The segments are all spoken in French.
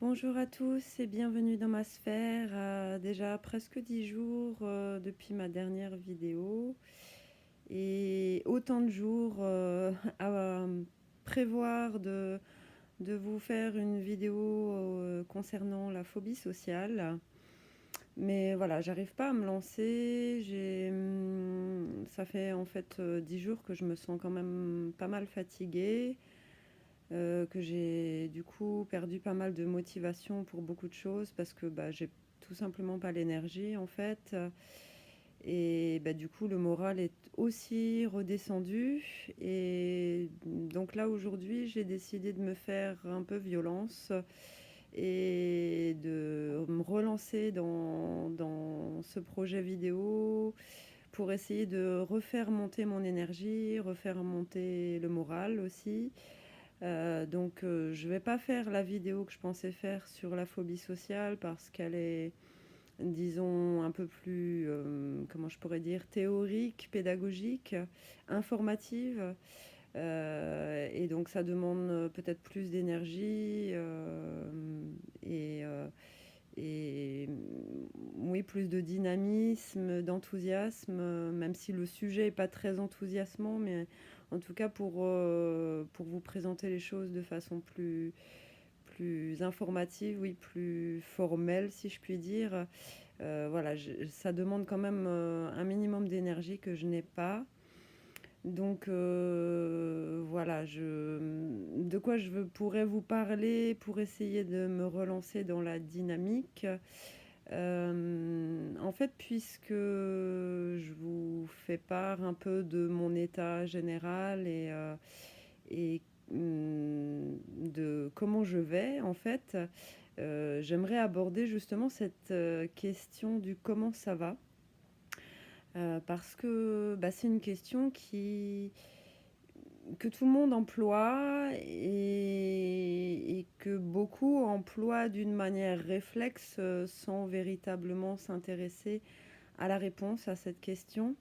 Bonjour à tous et bienvenue dans ma sphère. Déjà presque 10 jours depuis ma dernière vidéo et autant de jours à prévoir de vous faire une vidéo concernant la phobie sociale. Mais voilà, j'arrive pas à me lancer. Ça fait en fait 10 jours que je me sens quand même pas mal fatiguée. Que j'ai du coup perdu pas mal de motivation pour beaucoup de choses parce que j'ai tout simplement pas l'énergie en fait. Et du coup le moral est aussi redescendu. Et donc là aujourd'hui j'ai décidé de me faire un peu violence et de me relancer dans ce projet vidéo pour essayer de refaire monter mon énergie, refaire monter le moral aussi. Je vais pas faire la vidéo que je pensais faire sur la phobie sociale parce qu'elle est, disons, un peu plus, comment je pourrais dire, théorique, pédagogique, informative. Et donc ça demande peut-être plus d'énergie et, euh, et oui, plus de dynamisme, d'enthousiasme, même si le sujet n'est pas très enthousiasmant, mais en tout cas pour vous présenter les choses de façon plus informative, oui, plus formelle, si je puis dire. Voilà, ça demande quand même un minimum d'énergie que je n'ai pas. Donc voilà, de quoi pourrais vous parler pour essayer de me relancer dans la dynamique. En fait, puisque je vous fais part un peu de mon état général et de comment je vais, en fait, j'aimerais aborder justement cette question du comment ça va. Parce que c'est une question que tout le monde emploie et que beaucoup emploient d'une manière réflexe sans véritablement s'intéresser à la réponse à cette question.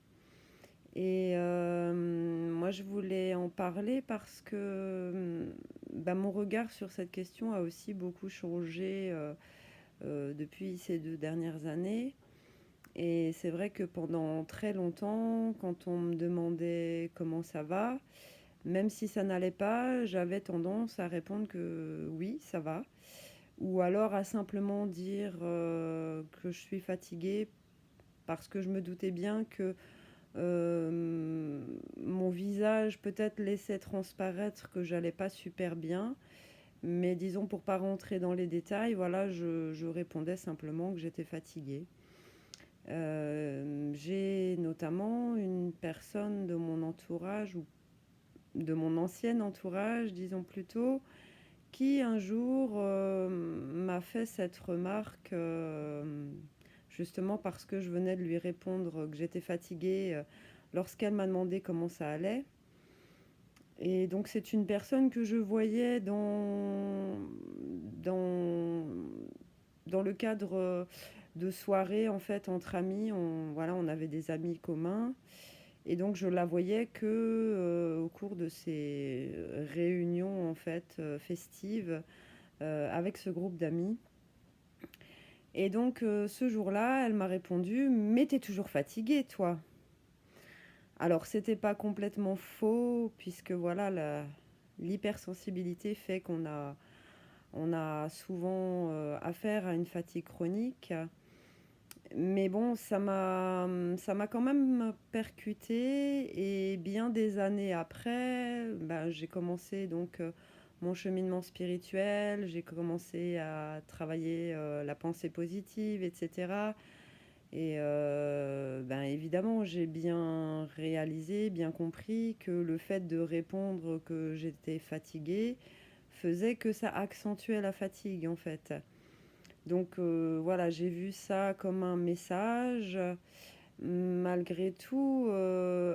Et moi, je voulais en parler parce que mon regard sur cette question a aussi beaucoup changé depuis ces 2 dernières années. Et c'est vrai que pendant très longtemps, quand on me demandait comment ça va, même si ça n'allait pas, j'avais tendance à répondre que oui, ça va. Ou alors à simplement dire que je suis fatiguée parce que je me doutais bien que mon visage peut-être laissait transparaître que j'allais pas super bien. Mais disons, pour pas rentrer dans les détails, voilà, je répondais simplement que j'étais fatiguée. J'ai notamment une personne de mon entourage, ou de mon ancien entourage, disons plutôt, qui un jour m'a fait cette remarque, justement parce que je venais de lui répondre que j'étais fatiguée lorsqu'elle m'a demandé comment ça allait. Et donc c'est une personne que je voyais dans, dans le cadre de soirées en fait entre amis. Voilà, on avait des amis communs. Et donc je la voyais que au cours de ces réunions en fait festives avec ce groupe d'amis. Et donc ce jour-là, elle m'a répondu: "Mais t'es toujours fatiguée, toi." Alors c'était pas complètement faux puisque voilà l'hypersensibilité fait qu'on a souvent affaire à une fatigue chronique. Mais bon, ça m'a quand même percuté et bien des années après, j'ai commencé donc mon cheminement spirituel, j'ai commencé à travailler la pensée positive, etc. Et évidemment, j'ai bien réalisé, bien compris que le fait de répondre que j'étais fatiguée faisait que ça accentuait la fatigue en fait. Donc voilà, j'ai vu ça comme un message. Malgré tout,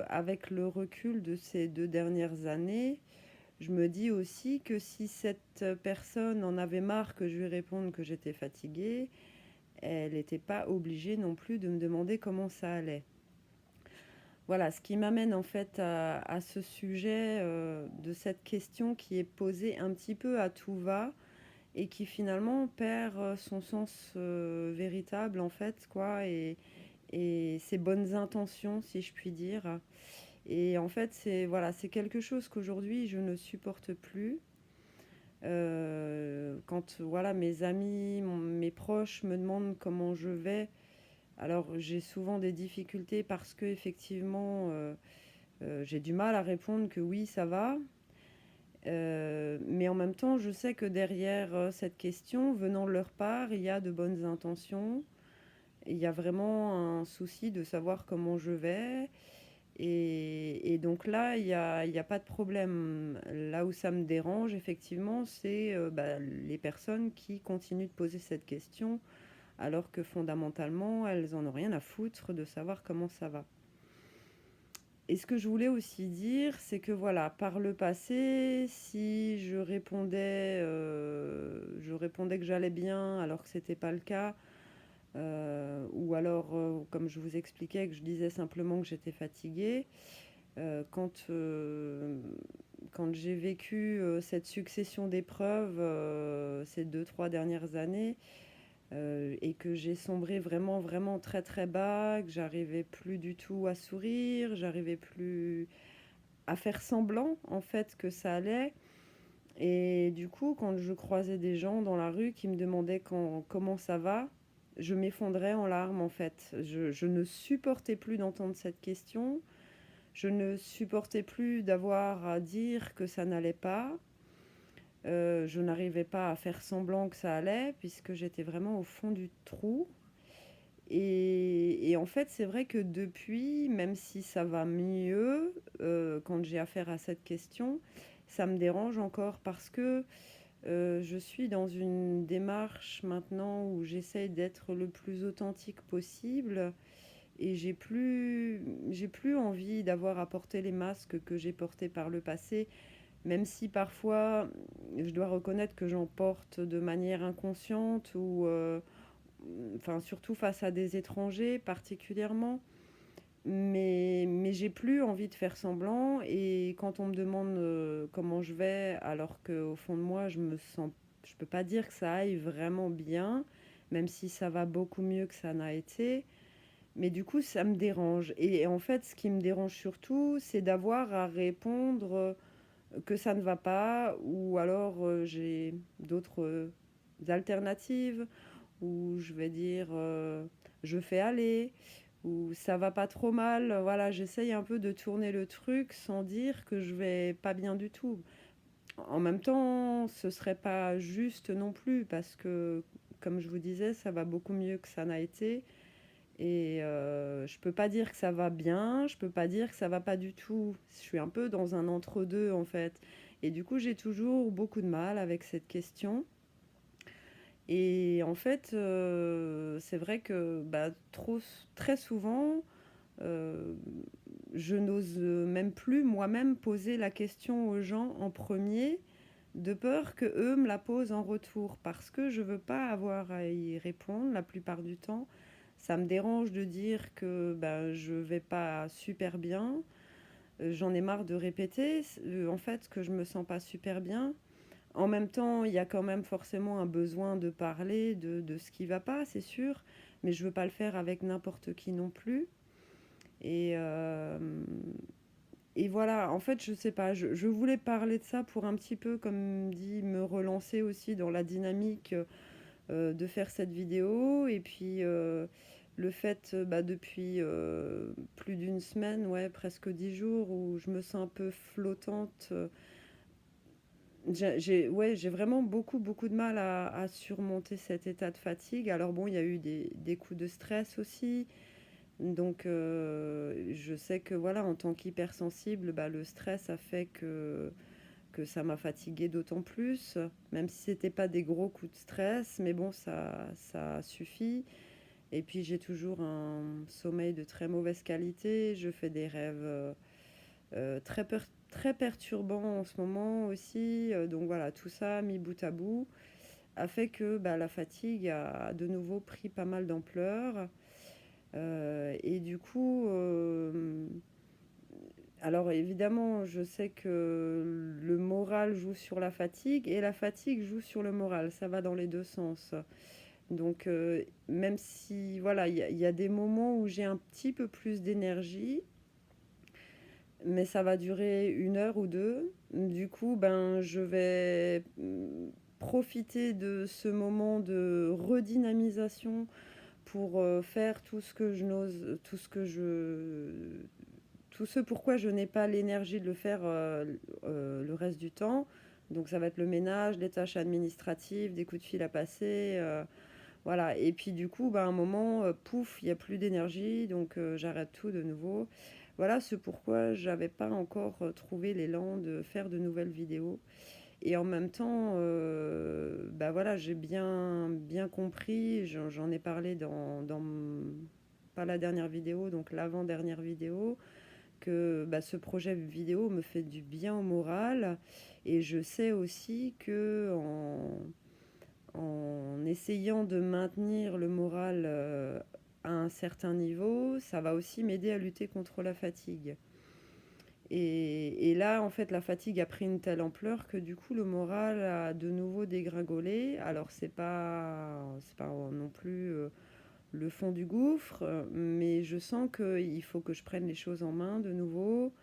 avec le recul de ces 2 dernières années, je me dis aussi que si cette personne en avait marre que je lui réponde que j'étais fatiguée, elle n'était pas obligée non plus de me demander comment ça allait. Voilà, ce qui m'amène en fait à ce sujet de cette question qui est posée un petit peu à tout va et qui finalement perd son sens véritable en fait, quoi, et ses bonnes intentions, si je puis dire. Et en fait, c'est voilà, c'est quelque chose qu'aujourd'hui je ne supporte plus. Quand voilà, mes amis, mes proches me demandent comment je vais, alors j'ai souvent des difficultés parce que effectivement, j'ai du mal à répondre que oui, ça va. Mais en même temps, je sais que derrière cette question, venant de leur part, il y a de bonnes intentions. Il y a vraiment un souci de savoir comment je vais. Et donc là, il y a pas de problème. Là où ça me dérange, effectivement, c'est les personnes qui continuent de poser cette question, alors que fondamentalement, elles en ont rien à foutre de savoir comment ça va. Et ce que je voulais aussi dire, c'est que voilà, par le passé, si je répondais que j'allais bien alors que c'était pas le cas, ou alors, comme je vous expliquais, que je disais simplement que j'étais fatiguée, euh, quand, euh, quand j'ai vécu cette succession d'épreuves ces 2, 3 dernières années, et que j'ai sombré vraiment, vraiment très, très bas, que j'arrivais plus du tout à sourire, j'arrivais plus à faire semblant, en fait, que ça allait. Et du coup, quand je croisais des gens dans la rue qui me demandaient comment ça va, je m'effondrais en larmes, en fait. Je ne supportais plus d'entendre cette question. Je ne supportais plus d'avoir à dire que ça n'allait pas. Je n'arrivais pas à faire semblant que ça allait, puisque j'étais vraiment au fond du trou. Et en fait, c'est vrai que depuis, même si ça va mieux, quand j'ai affaire à cette question, ça me dérange encore parce que je suis dans une démarche maintenant où j'essaye d'être le plus authentique possible et j'ai plus envie d'avoir à porter les masques que j'ai portés par le passé, même si parfois je dois reconnaître que j'en porte de manière inconsciente ou enfin surtout face à des étrangers particulièrement. Mais j'ai plus envie de faire semblant et quand on me demande comment je vais alors qu'au fond de moi je peux pas dire que ça aille vraiment bien, même si ça va beaucoup mieux que ça n'a été. Mais du coup, ça me dérange. Et en fait, ce qui me dérange surtout, c'est d'avoir à répondre que ça ne va pas, ou alors j'ai d'autres alternatives, ou je vais dire je fais aller, ou ça va pas trop mal. Voilà, j'essaye un peu de tourner le truc sans dire que je vais pas bien du tout. En même temps, ce serait pas juste non plus, parce que, comme je vous disais, ça va beaucoup mieux que ça n'a été. Et je peux pas dire que ça va bien, je peux pas dire que ça va pas du tout. Je suis un peu dans un entre-deux en fait. Et du coup, j'ai toujours beaucoup de mal avec cette question. Et en fait, c'est vrai que très souvent, euh, je n'ose même plus moi-même poser la question aux gens en premier, de peur que eux me la posent en retour, parce que je veux pas avoir à y répondre la plupart du temps. Ça me dérange de dire que je vais pas super bien. J'en ai marre de répéter en fait que je me sens pas super bien. En même temps, il y a quand même forcément un besoin de parler de ce qui va pas, c'est sûr, mais je veux pas le faire avec n'importe qui non plus. Et, euh, et voilà, en fait, je sais pas, je voulais parler de ça pour un petit peu, comme dit, me relancer aussi dans la dynamique de faire cette vidéo. Et puis, le fait, depuis plus d'une semaine, ouais, presque 10 jours, où je me sens un peu flottante. Ouais, j'ai vraiment beaucoup, beaucoup de mal à surmonter cet état de fatigue. Alors bon, il y a eu des coups de stress aussi. Donc, je sais que voilà, en tant qu'hypersensible, le stress a fait que ça m'a fatiguée d'autant plus, même si c'était pas des gros coups de stress, mais bon, ça suffit. Et puis j'ai toujours un sommeil de très mauvaise qualité, je fais des rêves très perturbants en ce moment aussi. Donc voilà, tout ça mis bout à bout a fait que la fatigue a de nouveau pris pas mal d'ampleur. Et du coup, Alors évidemment, je sais que le moral joue sur la fatigue et la fatigue joue sur le moral. Ça va dans les deux sens. Donc même si voilà, il y a des moments où j'ai un petit peu plus d'énergie, mais ça va durer 1 heure ou deux. Du coup, ben, je vais profiter de ce moment de redynamisation pour faire tout ce que je n'ose, tout ce pourquoi je n'ai pas l'énergie de le faire le reste du temps. Donc ça va être le ménage, les tâches administratives, des coups de fil à passer, voilà. Et puis du coup, bah, à un moment, pouf, il n'y a plus d'énergie, donc j'arrête tout de nouveau. Voilà ce pourquoi j'avais pas encore trouvé l'élan de faire de nouvelles vidéos. Et en même temps, bah voilà, j'ai bien compris, j'en ai parlé pas la dernière vidéo, donc l'avant-dernière vidéo, que bah, ce projet vidéo me fait du bien au moral. Et je sais aussi que en essayant de maintenir le moral à un certain niveau, ça va aussi m'aider à lutter contre la fatigue. Et là, en fait, la fatigue a pris une telle ampleur que du coup, le moral a de nouveau dégringolé. Alors, c'est pas non plus le fond du gouffre, mais je sens qu'il faut que je prenne les choses en main de nouveau.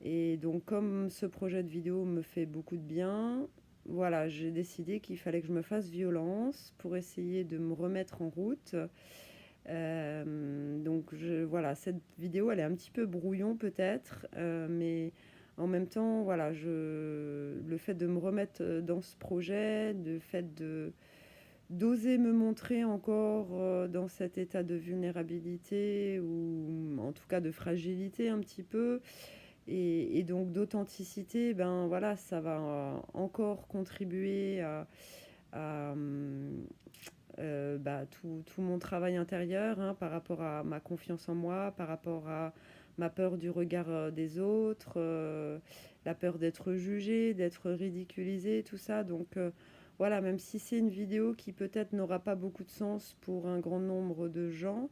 Et donc, comme ce projet de vidéo me fait beaucoup de bien, voilà, j'ai décidé qu'il fallait que je me fasse violence pour essayer de me remettre en route. Donc, voilà, cette vidéo, elle est un petit peu brouillon peut-être, mais en même temps, voilà, le fait de me remettre dans ce projet, le fait d'oser me montrer encore dans cet état de vulnérabilité ou en tout cas de fragilité un petit peu, et donc d'authenticité, ben voilà, ça va encore contribuer à bah, tout mon travail intérieur, hein, par rapport à ma confiance en moi, par rapport à ma peur du regard des autres, la peur d'être jugée, d'être ridiculisée, tout ça. Donc voilà, même si c'est une vidéo qui peut-être n'aura pas beaucoup de sens pour un grand nombre de gens,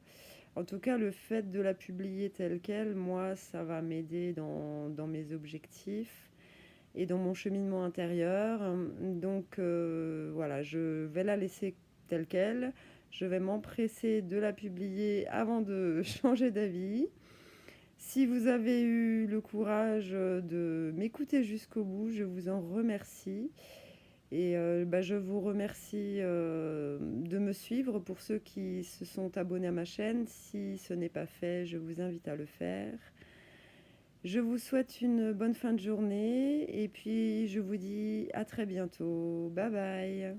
en tout cas, le fait de la publier telle quelle, moi, ça va m'aider dans mes objectifs et dans mon cheminement intérieur. Donc voilà, je vais la laisser telle quelle. Je vais m'empresser de la publier avant de changer d'avis. Si vous avez eu le courage de m'écouter jusqu'au bout, je vous en remercie. Et bah, je vous remercie de me suivre pour ceux qui se sont abonnés à ma chaîne. Si ce n'est pas fait, je vous invite à le faire. Je vous souhaite une bonne fin de journée et puis je vous dis à très bientôt. Bye bye.